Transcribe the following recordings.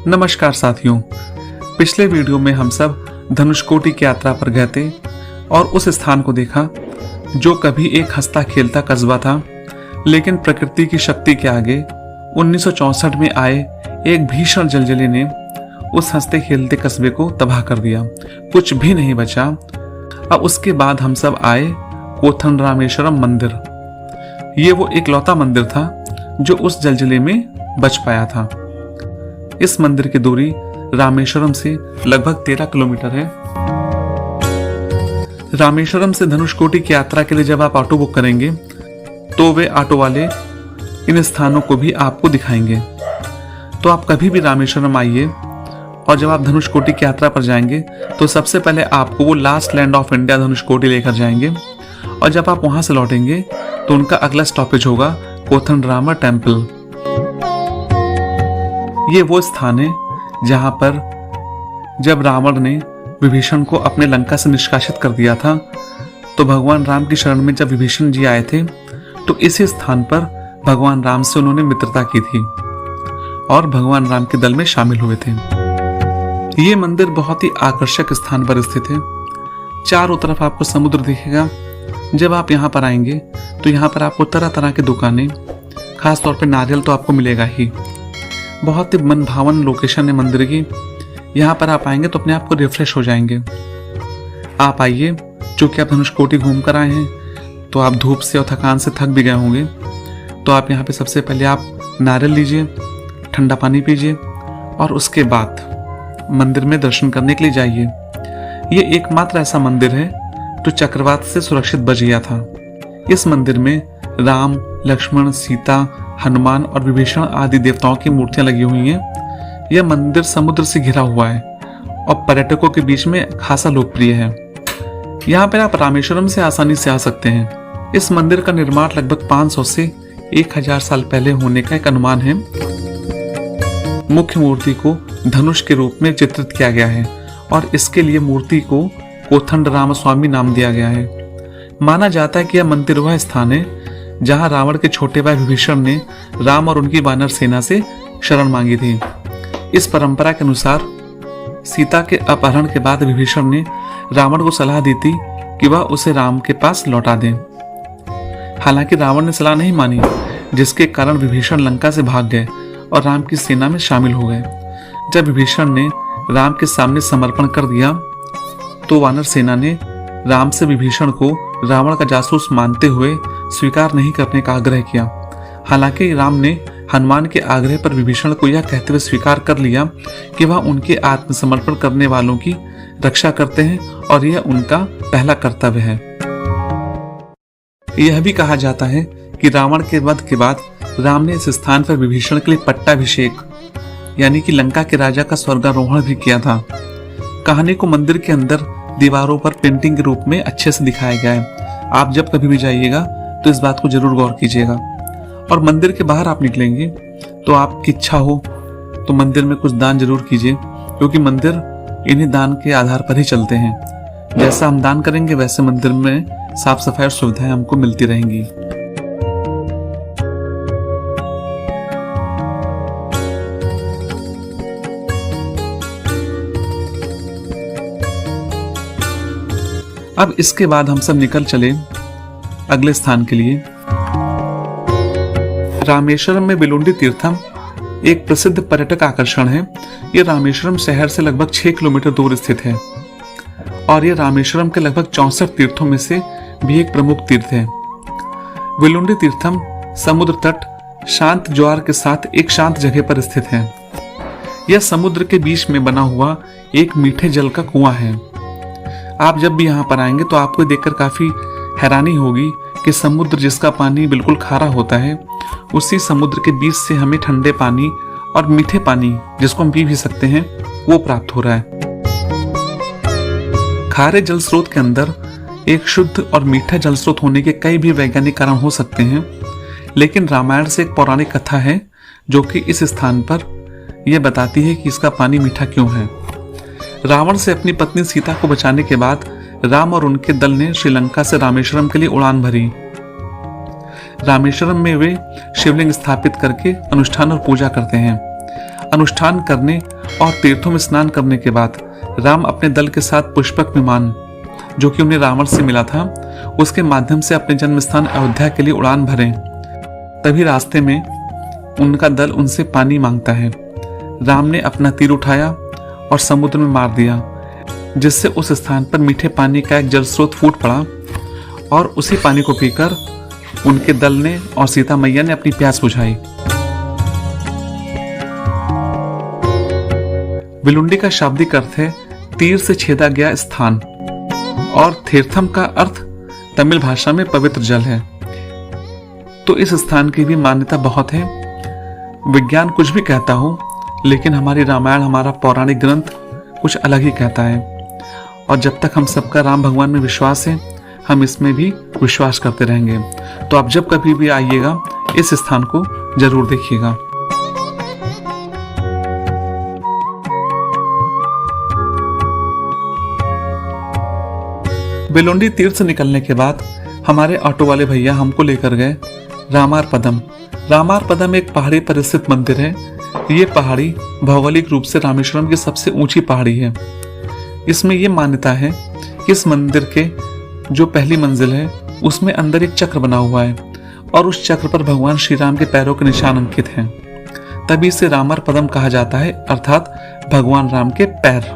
नमस्कार साथियों, पिछले वीडियो में हम सब धनुषकोटि की यात्रा पर गए थे और उस स्थान को देखा जो कभी एक हंसता खेलता कस्बा था, लेकिन प्रकृति की शक्ति के आगे 1964 में आए एक भीषण जलजले ने उस हंसते खेलते कस्बे को तबाह कर दिया। कुछ भी नहीं बचा। अब उसके बाद हम सब आए कोथनरामेश्वरम मंदिर। ये वो इकलौता मंदिर था जो उस जलजले में बच पाया था। इस मंदिर की दूरी रामेश्वरम से लगभग 13 किलोमीटर है। रामेश्वरम से धनुषकोटि की यात्रा के लिए जब आप ऑटो बुक करेंगे तो वे ऑटो वाले इन स्थानों को भी आपको दिखाएंगे। तो आप कभी भी रामेश्वरम आइए और जब आप धनुषकोटि की यात्रा पर जाएंगे तो सबसे पहले आपको वो last land of India Dhanushkodi लेकर जाएंगे और जब आप वहां से लौटेंगे तो उनका अगला स्टॉपेज होगा कोथनरामा टेम्पल। ये वो स्थान है जहां पर जब रावण ने विभीषण को अपने लंका से निष्कासित कर दिया था तो भगवान राम की शरण में जब विभीषण जी आए थे तो इसी स्थान पर भगवान राम से उन्होंने मित्रता की थी और भगवान राम के दल में शामिल हुए थे। ये मंदिर बहुत ही आकर्षक स्थान पर स्थित है। चारों तरफ आपको समुद्र दिखेगा। जब आप यहाँ पर आएंगे तो यहाँ पर आपको तरह तरह की दुकानें, खास तौर पे नारियल तो आपको मिलेगा ही। बहुत ही मन भावन लोकेशन है मंदिर की। यहाँ पर आप आएंगे तो अपने आप को रिफ्रेश हो जाएंगे। आप आइए, चूंकि आप धनुषकोटि घूम कर आए हैं तो आप धूप से और थकान से थक भी गए होंगे, तो आप यहाँ पे सबसे पहले आप नारियल लीजिए, ठंडा पानी पीजिए और उसके बाद मंदिर में दर्शन करने के लिए जाइए। ये एकमात्र ऐसा मंदिर है जो चक्रवात से सुरक्षित बच गया था। इस मंदिर में राम, लक्ष्मण, सीता, हनुमान और विभीषण आदि देवताओं की मूर्तियां लगी हुई हैं। यह मंदिर समुद्र से घिरा हुआ है और पर्यटकों के बीच में खासा लोकप्रिय है। यहाँ पर आप रामेश्वरम से आसानी से आ सकते हैं। इस मंदिर का निर्माण लगभग 500 से 1000 साल पहले होने का एक अनुमान है। मुख्य मूर्ति को धनुष के रूप में चित्रित किया गया है और इसके लिए मूर्ति को कोथंडरामस्वामी नाम दिया गया है। माना जाता है कि यह मंदिर वह स्थान है जहां रावण के छोटे भाई विभीषण ने राम और उनकी वानर सेना से शरण मांगी थी। इस परंपरा के अनुसार सीता के अपहरण के बाद विभीषण ने रावण को सलाह दी थी कि वह उसे राम के पास लौटा दें। हालांकि रावण ने सलाह नहीं मानी, जिसके कारण विभीषण लंका से भाग गए और राम की सेना में शामिल हो गए। जब विभीषण ने राम के सामने समर्पण कर दिया तो वानर सेना ने राम से विभीषण को रावण का जासूस मानते हुए स्वीकार नहीं करने का आग्रह किया। हालांकि राम ने हनुमान के आग्रह पर विभीषण को यह कहते हुए स्वीकार कर लिया कि वह उनके आत्मसमर्पण करने वालों की रक्षा करते हैं और यह उनका पहला कर्तव्य है। यह भी कहा जाता है कि रावण के वध के बाद राम ने इस स्थान पर विभीषण के लिए पट्टाभिषेक यानी कि लंका के राजा का स्वर्गारोहण भी किया था। कहानी को मंदिर के अंदर दीवारों पर पेंटिंग के रूप में अच्छे से दिखाया गया है। आप जब कभी भी जाइएगा तो इस बात को जरूर गौर कीजिएगा। और मंदिर के बाहर आप निकलेंगे तो आपकी इच्छा हो तो मंदिर में कुछ दान जरूर कीजिए, क्योंकि मंदिर इन्हीं दान के आधार पर ही चलते हैं। जैसा हम दान करेंगे वैसे मंदिर में साफ सफाई और सुविधाएं हमको मिलती रहेंगी। अब इसके बाद हम सब निकल चले अगले स्थान के लिए। रामेश्वरम में विलुंडी तीर्थम एक प्रसिद्ध पर्यटक आकर्षण है। यह रामेश्वरम शहर से लगभग 6 किलोमीटर दूर स्थित है और यह रामेश्वरम के लगभग 64 तीर्थों में से भी एक प्रमुख तीर्थ है। विलुंडी तीर्थम समुद्र तट, शांत ज्वार के साथ एक शांत जगह पर स्थित है। यह समुद्र के बीच में बना हुआ एक मीठे जल का कुआं है। आप जब भी यहाँ पर आएंगे तो आपको देखकर काफी हैरानी होगी कि समुद्र जिसका पानी बिल्कुल खारा होता है, उसी समुद्र के बीच से हमें ठंडे पानी और मीठे पानी, जिसको हम पी भी सकते हैं, वो प्राप्त हो रहा है। खारे जल स्रोत के अंदर एक शुद्ध और मीठा जल स्रोत होने के कई भी वैज्ञानिक कारण हो सकते हैं, लेकिन रामायण से एक पौराणिक कथा है जो कि इस स्थान पर यह बताती है कि इसका पानी मीठा क्यों है। रावण से अपनी पत्नी सीता को बचाने के बाद राम और उनके दल ने श्रीलंका से रामेश्वरम के लिए उड़ान भरी। रामेश्वरम में वे शिवलिंग स्थापित करके अनुष्ठान और पूजा करते हैं। अनुष्ठान करने और तीर्थों में स्नान करने के बाद राम अपने दल के साथ पुष्पक विमान, जो कि उन्हें रावण से मिला था, उसके माध्यम से अपने जन्म स्थान अयोध्या के लिए उड़ान भरे। तभी रास्ते में उनका दल उनसे पानी मांगता है। राम ने अपना तीर उठाया और समुद्र में मार दिया, जिससे उस स्थान पर मीठे पानी का एक जल स्रोत फूट पड़ा और उसी पानी को पीकर उनके दल ने और सीता मैया ने अपनी प्यास बुझाई। विलुंडी का शाब्दिक अर्थ है तीर से छेदा गया स्थान, और तीर्थम का अर्थ तमिल भाषा में पवित्र जल है। तो इस स्थान की भी मान्यता बहुत है। विज्ञान कुछ भी कहता हो, लेकिन हमारी रामायण, हमारा पौराणिक ग्रंथ कुछ अलग ही कहता है। और जब तक हम सबका राम भगवान में विश्वास है, हम इसमें भी विश्वास करते रहेंगे। तो आप जब कभी भी आइएगा, इस स्थान को जरूर देखिएगा। बेलुंडी तीर्थ से निकलने के बाद हमारे ऑटो वाले भैया हमको लेकर गए रामारपदम। रामारपदम एक पहाड़ी पर स्थित मंदिर है। ये पहाड़ी भौगोलिक रूप से रामेश्वरम की सबसे ऊंची पहाड़ी है। इसमें यह मान्यता है कि इस मंदिर के जो पहली मंजिल है, उसमें अंदर एक चक्र बना हुआ है और उस चक्र पर भगवान श्री राम के पैरों के निशान अंकित हैं। तभी इसे रामारपदम कहा जाता है, अर्थात भगवान राम के पैर।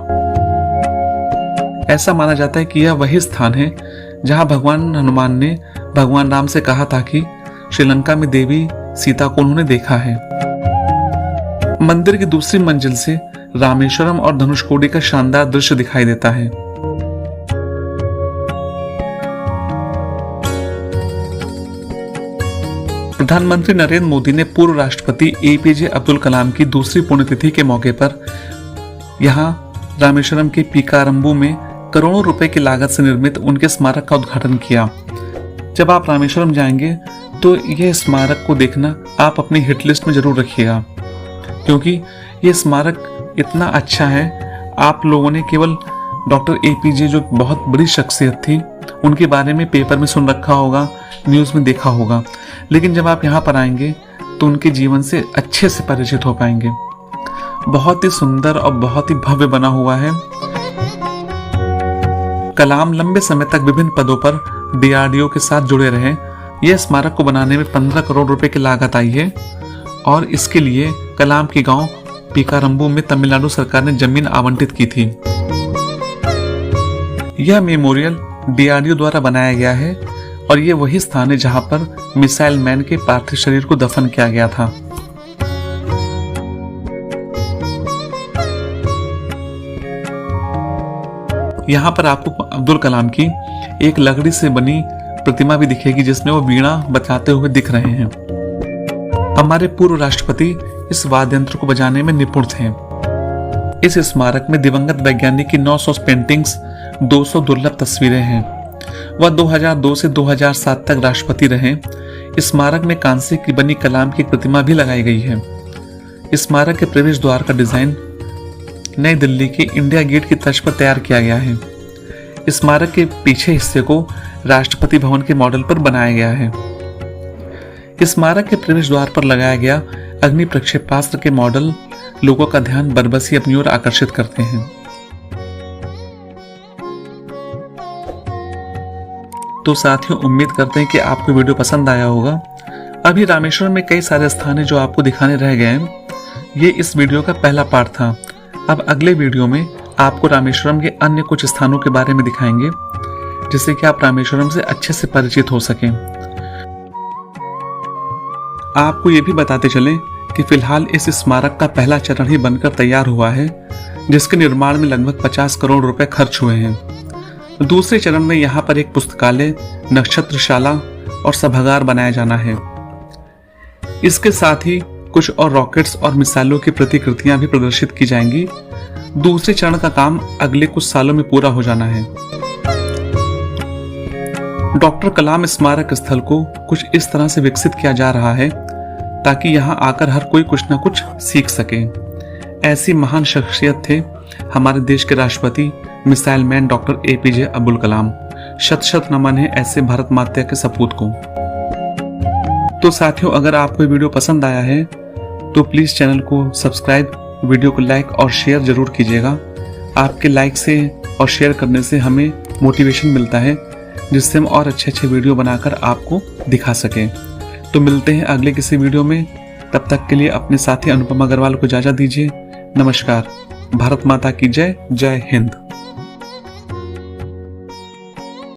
ऐसा माना जाता है कि यह वही स्थान है जहां भगवान हनुमान ने भगवान राम से कहा था कि श्रीलंका में देवी सीता को उन्होंने देखा है। मंदिर की दूसरी मंजिल से रामेश्वरम और धनुषकोडी का शानदार दृश्य दिखाई देता है। प्रधानमंत्री नरेंद्र मोदी ने पूर्व राष्ट्रपति एपीजे अब्दुल कलाम की दूसरी पुण्यतिथि के मौके पर यहां रामेश्वरम के पीकारंबू में करोड़ों रुपए की लागत से निर्मित उनके स्मारक का उद्घाटन किया। जब आप रामेश्वरम जाएंगे तो यह स्मारक को देखना आप अपनी हिट लिस्ट में जरूर रखिएगा, क्योंकि यह स्मारक इतना अच्छा है। आप लोगों ने केवल डॉक्टर एपीजे, जो बहुत बड़ी शख्सियत थी, उनके बारे में पेपर में सुन रखा होगा, न्यूज़ में देखा होगा, लेकिन जब आप यहाँ पर आएंगे तो उनके जीवन से अच्छे से परिचित हो पाएंगे। बहुत ही सुंदर और बहुत ही भव्य बना हुआ है। कलाम लंबे समय तक विभिन्न पदों पर डीआरडीओ के साथ जुड़े रहे। यह स्मारक को बनाने में 15 करोड़ रुपए की लागत आई है और इसके लिए कलाम के गांव पीकारंबू में तमिलनाडु सरकार ने जमीन आवंटित की थी। यह मेमोरियल डीआरडीओ द्वारा बनाया गया है और यह वही स्थान है जहां पर मिसाइल मैन के पार्थिव शरीर को दफन किया गया था। यहाँ पर आपको अब्दुल कलाम की एक लकड़ी से बनी प्रतिमा भी दिखेगी, जिसमें वो वीणा बजाते हुए दिख रहे हैं। हमारे पूर्व राष्ट्रपति इस वाद्य यंत्र को बजाने में निपुण थे। इस स्मारक में दिवंगत वैज्ञानिक की 900 पेंटिंग्स, 200 दुर्लभ तस्वीरें हैं। वह 2002 से 2007 तक राष्ट्रपति रहे। स्मारक में कांसे की बनी कलाम की प्रतिमा भी लगाई गई है। स्मारक के प्रवेश द्वार का डिजाइन नई दिल्ली के इंडिया गेट की तर्ज पर तैयार किया गया है। स्मारक के पीछे हिस्से को राष्ट्रपति भवन के मॉडल पर बनाया गया है। स्मारक के प्रवेश द्वार पर लगाया गया अग्नि प्रक्षेपास्त्र के मॉडल लोगों का ध्यान बरबसी अपनी ओर आकर्षित करते हैं। तो साथियों, उम्मीद करते हैं कि आपको वीडियो पसंद आया होगा। अभी रामेश्वरम में कई सारे स्थान हैं जो आपको दिखाने रह गए हैं। ये इस वीडियो का पहला पार्ट था। अब अगले वीडियो में आपको रामेश्वरम के अन्य कुछ स्थानों के बारे में दिखाएंगे, जिससे कि आप रामेश्वरम से अच्छे से परिचित हो सकें। आपको ये भी बताते चलें कि फिलहाल इस स्मारक का पहला चरण ही बनकर तैयार हुआ है, जिसके निर्माण में लगभग 50 करोड़ रुपए खर्च हुए हैं। दूसरे चरण में यहाँ पर एक पुस्तकालय, नक्षत्रशाला और सभागार बनाया जाना है। इसके साथ ही कुछ और रॉकेट्स और मिसाइलों की प्रतिकृतियां भी प्रदर्शित की जाएंगी। दूसरे चरण का काम अगले कुछ सालों में पूरा हो जाना है। डॉक्टर कलाम स्मारक स्थल को कुछ इस तरह से विकसित किया जा रहा है ताकि यहां आकर हर कोई कुछ न कुछ सीख सके। ऐसी महान शख्सियत थे हमारे देश के राष्ट्रपति missile man doctor APJ Abdul Kalam. शत शत नमन है ऐसे भारत माता के सपूत को। तो साथियों, अगर आपको वीडियो पसंद आया है तो प्लीज चैनल को सब्सक्राइब वीडियो को लाइक और शेयर जरूर कीजिएगा। आपके लाइक से और शेयर करने से हमें मोटिवेशन मिलता है, जिससे हम और अच्छे अच्छे वीडियो बनाकर आपको दिखा सकें। तो मिलते हैं अगले किसी वीडियो में, तब तक के लिए अपने साथी अनुपम अग्रवाल को इजाजत दीजिए। नमस्कार। भारत माता की जय। जय हिंद।